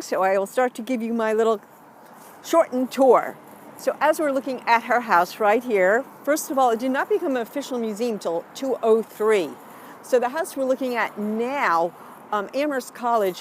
So I will start to give you my little shortened tour. So as we're looking at her house right here, first of all, it did not become an official museum until 2003. So the house we're looking at now, Amherst College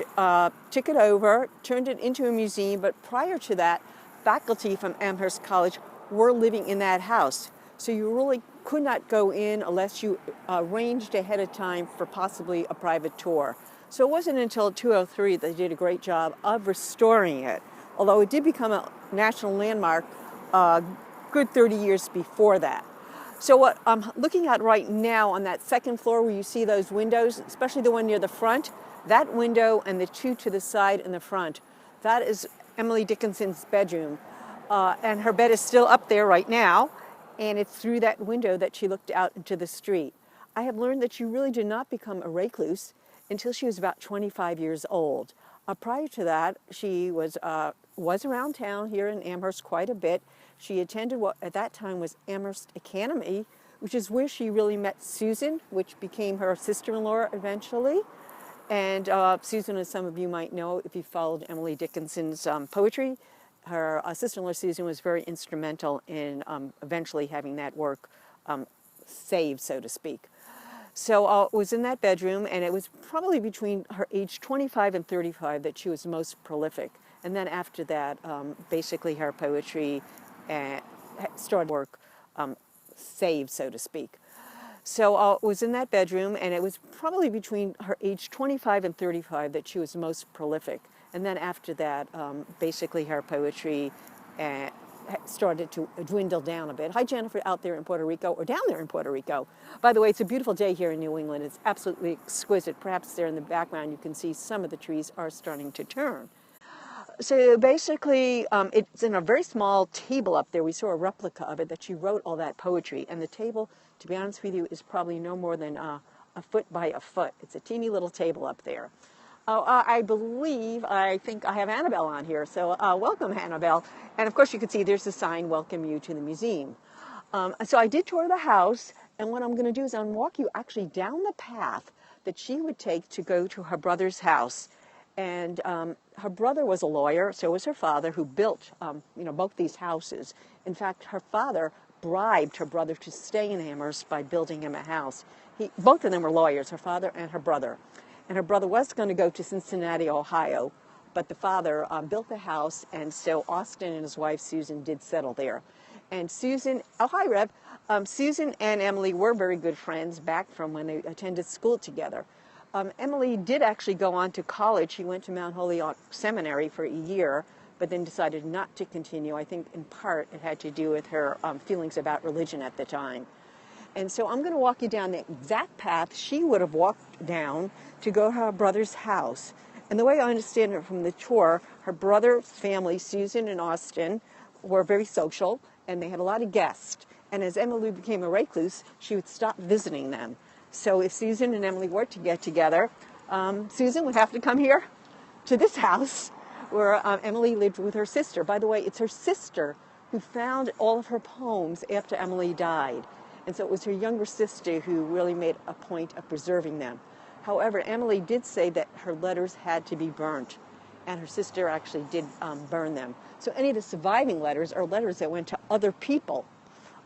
took it over, turned it into a museum, but prior to that, faculty from Amherst College were living in that house. So you really could not go in unless you arranged ahead of time for possibly a private tour. So it wasn't until 2003 that they did a great job of restoring it, although it did become a national landmark good 30 years before that. So what I'm looking at right now on that second floor where you see those windows, especially the one near the front, that window and the two to the side in the front, that is Emily Dickinson's bedroom. And her bed is still up there right now, and it's through that window that she looked out into the street. I have learned that she really did not become a recluse until she was about 25 years old. Prior to that, she was around town here in Amherst quite a bit. She attended what at that time was Amherst Academy, which is where she really met Susan, which became her sister-in-law eventually. And Susan, as some of you might know, if you followed Emily Dickinson's poetry, her sister-in-law Susan was very instrumental in eventually having that work saved, so to speak. So it was in that bedroom, and it was probably between her age 25 and 35 that she was most prolific. And then after that, basically her poetry started work saved, so to speak. So it was in that bedroom, and it was probably between her age 25 and 35 that she was most prolific. And then after that, basically her poetry started to dwindle down a bit. Hi, Jennifer, out there in Puerto Rico, or down there in Puerto Rico. By the way, it's a beautiful day here in New England. It's absolutely exquisite. Perhaps there in the background you can see some of the trees are starting to turn. So basically, it's in a very small table up there. We saw a replica of it that she wrote all that poetry. And the table, to be honest with you, is probably no more than a foot by a foot. It's a teeny little table up there. I think I have Annabelle on here. So welcome, Annabelle. And of course, you can see there's a sign, welcome you to the museum. So I did tour the house. And what I'm going to do is I'm walk you actually down the path that she would take to go to her brother's house. And her brother was a lawyer, so was her father, who built, both these houses. In fact, her father bribed her brother to stay in Amherst by building him a house. Both of them were lawyers, her father and her brother. And her brother was going to go to Cincinnati, Ohio, but the father built the house, and so Austin and his wife Susan did settle there. And Susan, oh hi Rev, Susan and Emily were very good friends back from when they attended school together. Emily did actually go on to college. She went to Mount Holyoke Seminary for a year, but then decided not to continue. I think in part it had to do with her feelings about religion at the time. And so I'm going to walk you down the exact path she would have walked down to go to her brother's house. And the way I understand it from the tour, her brother's family, Susan and Austin, were very social, and they had a lot of guests. And as Emily became a recluse, she would stop visiting them. So if Susan and Emily were to get together, Susan would have to come here to this house where Emily lived with her sister. By the way, it's her sister who found all of her poems after Emily died. And so it was her younger sister who really made a point of preserving them. However, Emily did say that her letters had to be burnt, and her sister actually did burn them. So any of the surviving letters are letters that went to other people,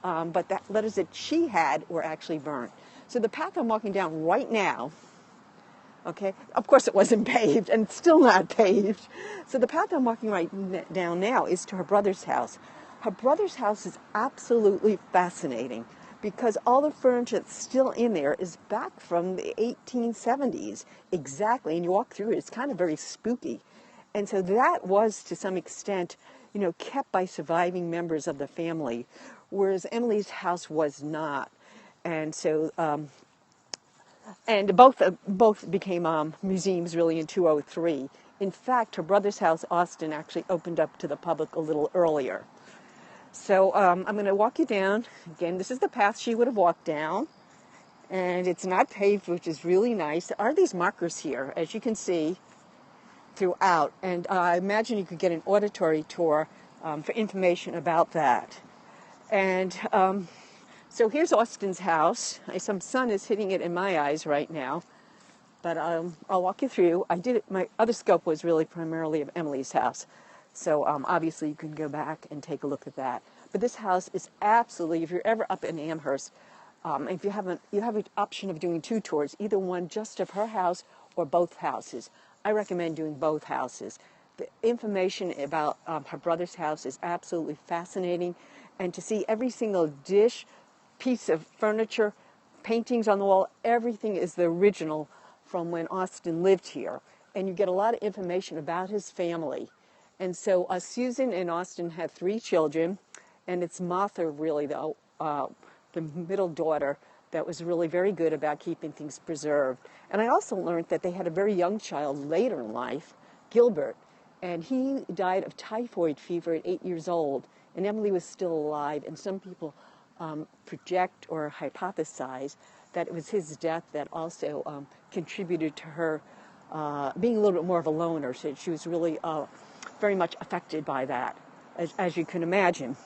but the letters that she had were actually burnt. So the path I'm walking down right now, okay, of course it wasn't paved, and it's still not paved. So the path I'm walking right down now is to her brother's house. Her brother's house is absolutely fascinating because all the furniture that's still in there is back from the 1870s, exactly, and you walk through it, it's kind of very spooky. And so that was, to some extent, kept by surviving members of the family, whereas Emily's house was not. And so, and both became museums really in 2003. In fact, her brother's house, Austin, actually opened up to the public a little earlier. So I'm going to walk you down. Again, this is the path she would have walked down. And it's not paved, which is really nice. There are these markers here, as you can see, throughout. And I imagine you could get an auditory tour for information about that. And so here's Austin's house. Some sun is hitting it in my eyes right now. But I'll walk you through. My other scope was really primarily of Emily's house. So obviously you can go back and take a look at that. But this house is absolutely, if you're ever up in Amherst, if you have an option of doing 2 tours, either one just of her house or both houses. I recommend doing both houses. The information about her brother's house is absolutely fascinating, and to see every single dish, piece of furniture, paintings on the wall, everything is the original from when Austin lived here. And you get a lot of information about his family. And so Susan and Austin had 3 children, and it's Martha, really, the middle daughter, that was really very good about keeping things preserved. And I also learned that they had a very young child later in life, Gilbert, and he died of typhoid fever at 8 years old, and Emily was still alive, and some people project or hypothesize that it was his death that also contributed to her being a little bit more of a loner. So she was really very much affected by that, as you can imagine.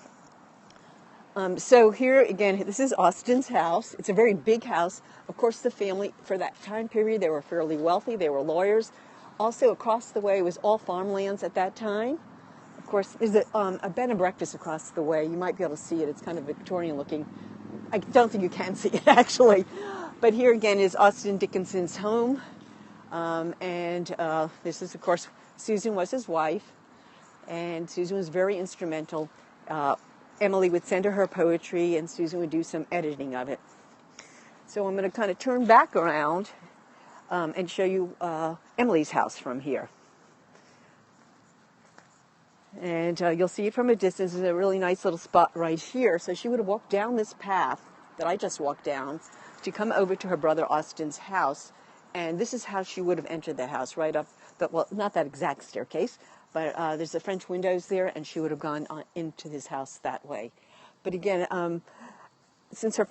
So here again, this is Austin's house. It's a very big house. Of course, the family, for that time period, they were fairly wealthy. They were lawyers. Also, across the way was all farmlands at that time. Of course, there's a bed and breakfast across the way. You might be able to see it. It's kind of Victorian looking. I don't think you can see it, actually. But here again is Austin Dickinson's home. This is, of course, Susan was his wife. And Susan was very instrumental. Emily would send her poetry, and Susan would do some editing of it. So I'm going to kind of turn back around and show you Emily's house from here. And you'll see it from a distance. There's a really nice little spot right here. So she would have walked down this path that I just walked down to come over to her brother Austin's house. And this is how she would have entered the house, right up, but well, not that exact staircase, but there's the French windows there, and she would have gone into his house that way. But again, since her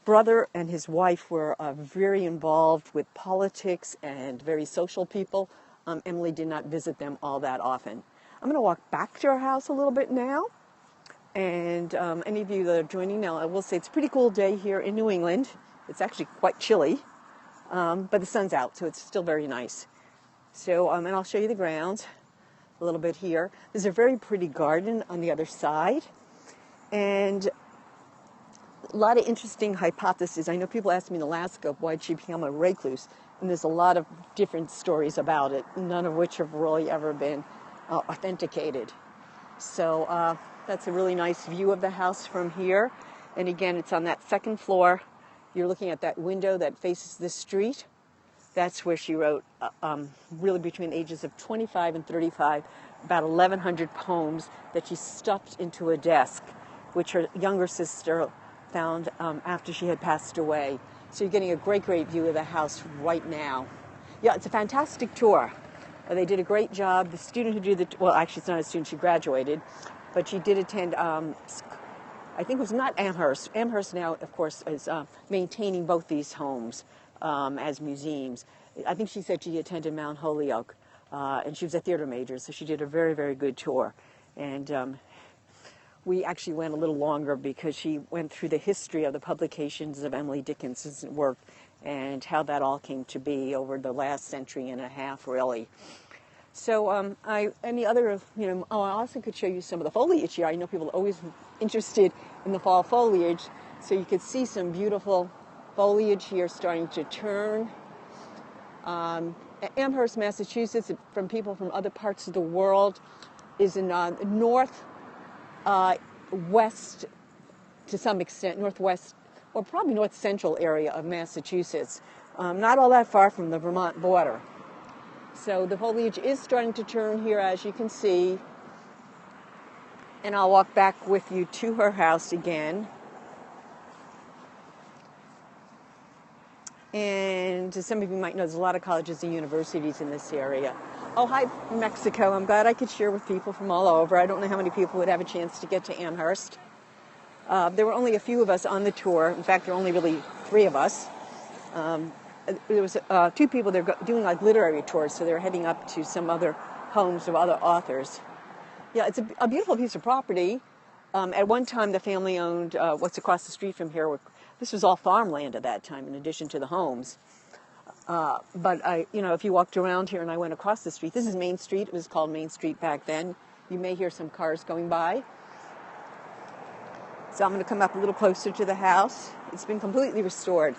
brother and his wife were very involved with politics and very social people, Emily did not visit them all that often. I'm going to walk back to her house a little bit now. And any of you that are joining now, I will say it's a pretty cool day here in New England. It's actually quite chilly, but the sun's out, so it's still very nice. So, and I'll show you the grounds a little bit here. There's a very pretty garden on the other side, and a lot of interesting hypotheses. I know people asked me in the last scope, why did she become a recluse? And there's a lot of different stories about it, none of which have really ever been authenticated. So that's a really nice view of the house from here. And again, it's on that second floor. You're looking at that window that faces the street. That's where she wrote, really between the ages of 25 and 35, about 1,100 poems that she stuffed into a desk, which her younger sister found after she had passed away. So you're getting a great, great view of the house right now. Yeah, it's a fantastic tour. They did a great job. The student who did the, well, actually it's not a student, she graduated, but she did attend, I think it was not Amherst. Amherst now, of course, is maintaining both these homes as museums. I think she said she attended Mount Holyoke, and she was a theater major, so she did a very, very good tour. And we actually went a little longer because she went through the history of the publications of Emily Dickinson's work and how that all came to be over the last century and a half, really. So any other, I also could show you some of the foliage here. I know people are always interested in the fall foliage, so you could see some beautiful foliage here starting to turn. Amherst, Massachusetts, from people from other parts of the world, is in west, to some extent, northwest, or probably north central area of Massachusetts, not all that far from the Vermont border. So the foliage is starting to turn here, as you can see. And I'll walk back with you to her house again. And as some of you might know, there's a lot of colleges and universities in this area. Oh, hi, Mexico. I'm glad I could share with people from all over. I don't know how many people would have a chance to get to Amherst. There were only a few of us on the tour. In fact, there were only really 3 of us. There was 2 people that are doing like literary tours, so they're heading up to some other homes of other authors. Yeah, it's a beautiful piece of property. At one time, the family owned what's across the street from here. This was all farmland at that time, in addition to the homes. But if you walked around here and I went across the street, this is Main Street. It was called Main Street back then. You may hear some cars going by. So I'm going to come up a little closer to the house. It's been completely restored.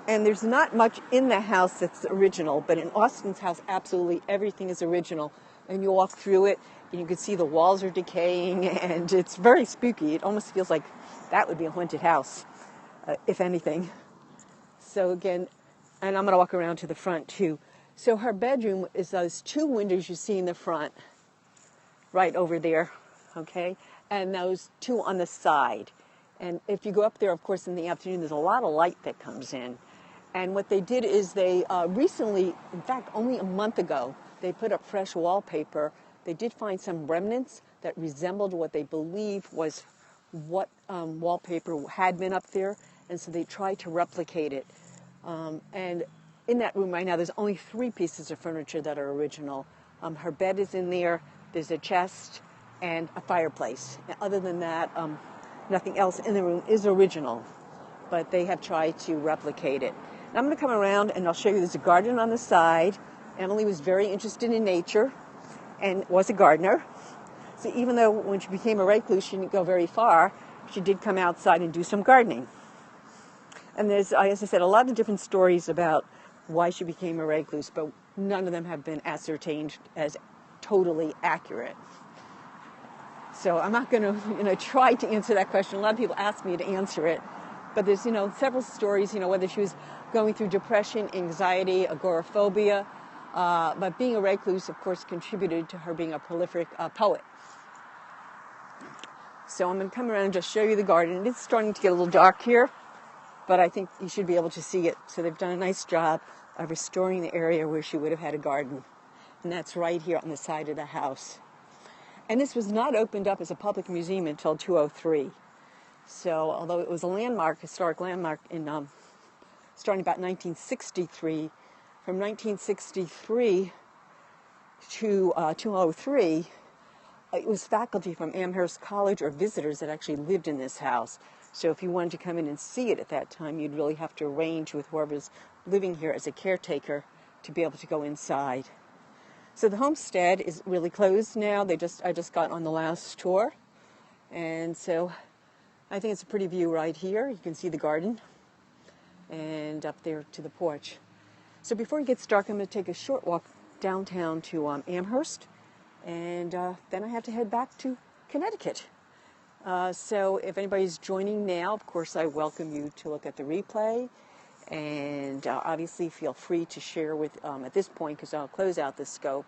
And there's not much in the house that's original, but in Austin's house, absolutely everything is original. And you walk through it, and you can see the walls are decaying, and it's very spooky. It almost feels like that would be a haunted house, if anything. So again, and I'm going to walk around to the front too. So her bedroom is those two windows you see in the front, right over there, okay? And those two on the side. And if you go up there, of course, in the afternoon, there's a lot of light that comes in. And what they did is they recently, in fact, only a month ago, they put up fresh wallpaper. They did find some remnants that resembled what they believe was what wallpaper had been up there. And so they tried to replicate it. And in that room right now, there's only 3 pieces of furniture that are original. Her bed is in there. There's a chest and a fireplace. Other than that, nothing else in the room is original. But they have tried to replicate it. Now I'm going to come around and I'll show you there's a garden on the side. Emily was very interested in nature and was a gardener. So even though when she became a recluse, she didn't go very far, she did come outside and do some gardening. And there's, as I said, a lot of different stories about why she became a recluse, but none of them have been ascertained as totally accurate. So I'm not going to try to answer that question. A lot of people ask me to answer it. But there's, several stories, whether she was going through depression, anxiety, agoraphobia. But being a recluse, of course, contributed to her being a prolific poet. So I'm going to come around and just show you the garden. It's starting to get a little dark here, but I think you should be able to see it. So they've done a nice job of restoring the area where she would have had a garden. And that's right here on the side of the house. And this was not opened up as a public museum until 2003. So although it was a landmark, historic landmark, in starting about 1963, from 1963 to 2003, it was faculty from Amherst College or visitors that actually lived in this house. So if you wanted to come in and see it at that time, you'd really have to arrange with whoever's living here as a caretaker to be able to go inside. So the homestead is really closed now. I just got on the last tour. And so I think it's a pretty view right here. You can see the garden and up there to the porch. So before it gets dark, I'm going to take a short walk downtown to Amherst, and then I have to head back to Connecticut. So if anybody's joining now, of course, I welcome you to look at the replay, and obviously feel free to share with, at this point, because I'll close out the scope,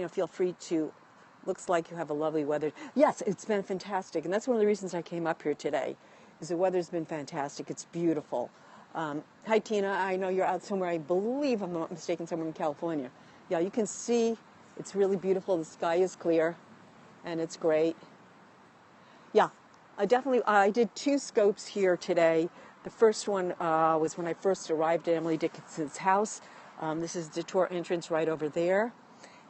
feel free to. Looks like you have a lovely weather. Yes, it's been fantastic. And that's one of the reasons I came up here today, is the weather's been fantastic. It's beautiful. Hi, Tina. I know you're out somewhere, I believe, I'm not mistaken, somewhere in California. Yeah, you can see it's really beautiful. The sky is clear, and it's great. Yeah, I did 2 scopes here today. The first one was when I first arrived at Emily Dickinson's house. This is the tour entrance right over there.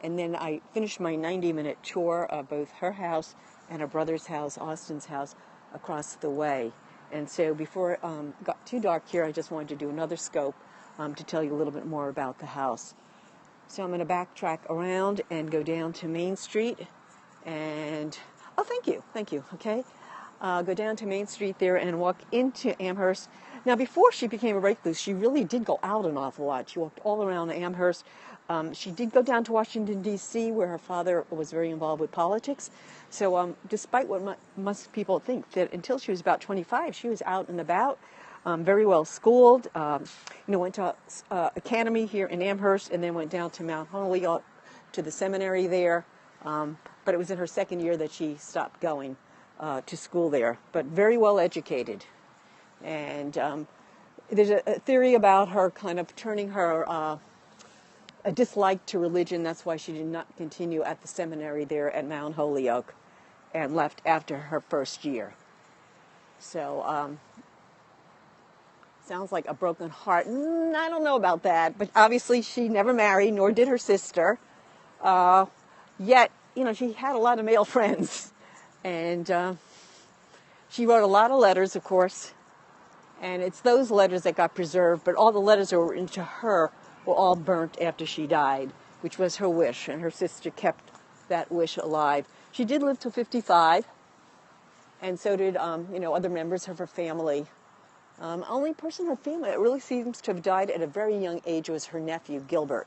And then I finished my 90-minute tour of both her house and her brother's house, Austin's house, across the way. And so before it got too dark here, I just wanted to do another scope to tell you a little bit more about the house. So I'm going to backtrack around and go down to Main Street. And, oh, thank you, okay. Go down to Main Street there and walk into Amherst. Now, before she became a recluse, she really did go out an awful lot. She walked all around Amherst. She did go down to Washington, D.C., where her father was very involved with politics. So despite what most people think, that until she was about 25, she was out and about, very well schooled, went to academy here in Amherst, and then went down to Mount Holyoke to the seminary there. But it was in her second year that she stopped going to school there, but very well educated. And there's a theory about her kind of turning her a dislike to religion. That's why she did not continue at the seminary there at Mount Holyoke and left after her first year. So, sounds like a broken heart. I don't know about that, but obviously she never married, nor did her sister. Yet, she had a lot of male friends. And she wrote a lot of letters, of course. And it's those letters that got preserved, but all the letters that were written to her were all burnt after she died, which was her wish, and her sister kept that wish alive. She did live till 55, and so did other members of her family. Only person in her family that really seems to have died at a very young age was her nephew, Gilbert,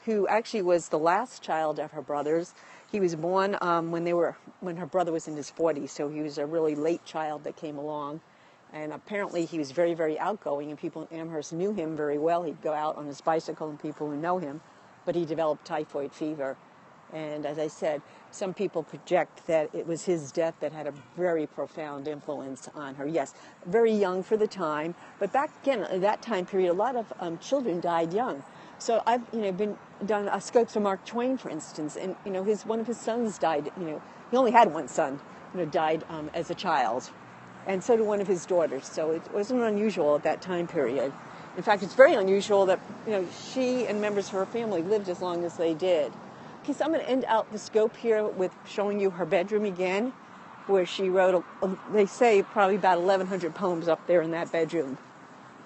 who actually was the last child of her brothers. He was born when her brother was in his 40s, so he was a really late child that came along. And apparently he was very, very outgoing, and people in Amherst knew him very well. He'd go out on his bicycle, and people who know him, but he developed typhoid fever. And as I said, some people project that it was his death that had a very profound influence on her. Yes, very young for the time, but back again, at that time period, a lot of children died young. So I've been done scopes of Mark Twain, for instance, and one of his sons died. He only had one son, died as a child. And so did one of his daughters. So it wasn't unusual at that time period. In fact, it's very unusual that she and members of her family lived as long as they did. Okay, so I'm going to end out the scope here with showing you her bedroom again, where she wrote, they say, probably about 1,100 poems up there in that bedroom.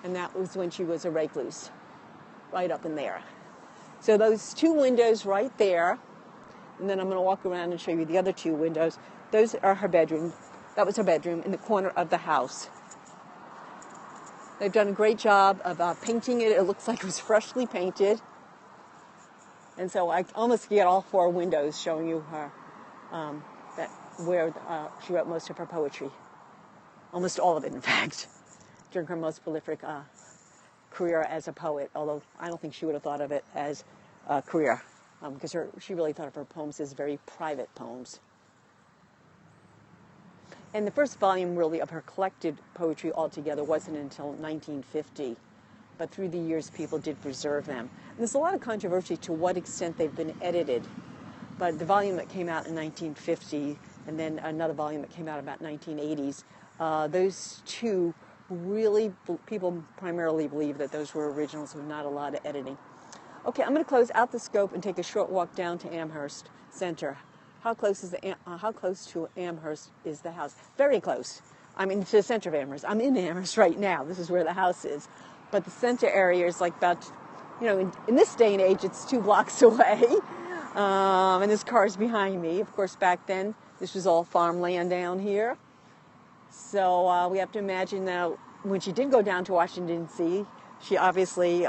And that was when she was a recluse, right up in there. So those two windows right there, and then I'm going to walk around and show you the other two windows. Those are her bedroom. That was her bedroom in the corner of the house. They've done a great job of painting it. It looks like it was freshly painted. And so I almost get all four windows showing you her, where she wrote most of her poetry. Almost all of it, in fact, during her most prolific career as a poet, although I don't think she would have thought of it as a career, because she really thought of her poems as very private poems. And the first volume, really, of her collected poetry altogether wasn't until 1950. But through the years, people did preserve them. And there's a lot of controversy to what extent they've been edited. But the volume that came out in 1950, and then another volume that came out about 1980s, those two really, people primarily believe that those were originals with not a lot of editing. Okay, I'm going to close out the scope and take a short walk down to Amherst Center. How close to Amherst is the house? Very close. I mean, to the center of Amherst. I'm in Amherst right now. This is where the house is. But the center area is like about, in this day and age, it's 2 blocks away. And this car's behind me. Of course, back then, this was all farmland down here. So we have to imagine that when she did go down to Washington, D.C., she obviously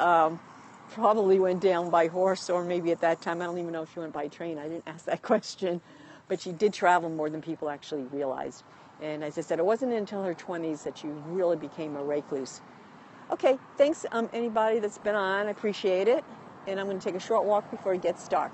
probably went down by horse, or maybe at that time, I don't even know if she went by train. I didn't ask that question. But she did travel more than people actually realized. And as I said, it wasn't until her 20s that she really became a recluse. Okay, thanks anybody that's been on. I appreciate it. And I'm going to take a short walk before it gets dark.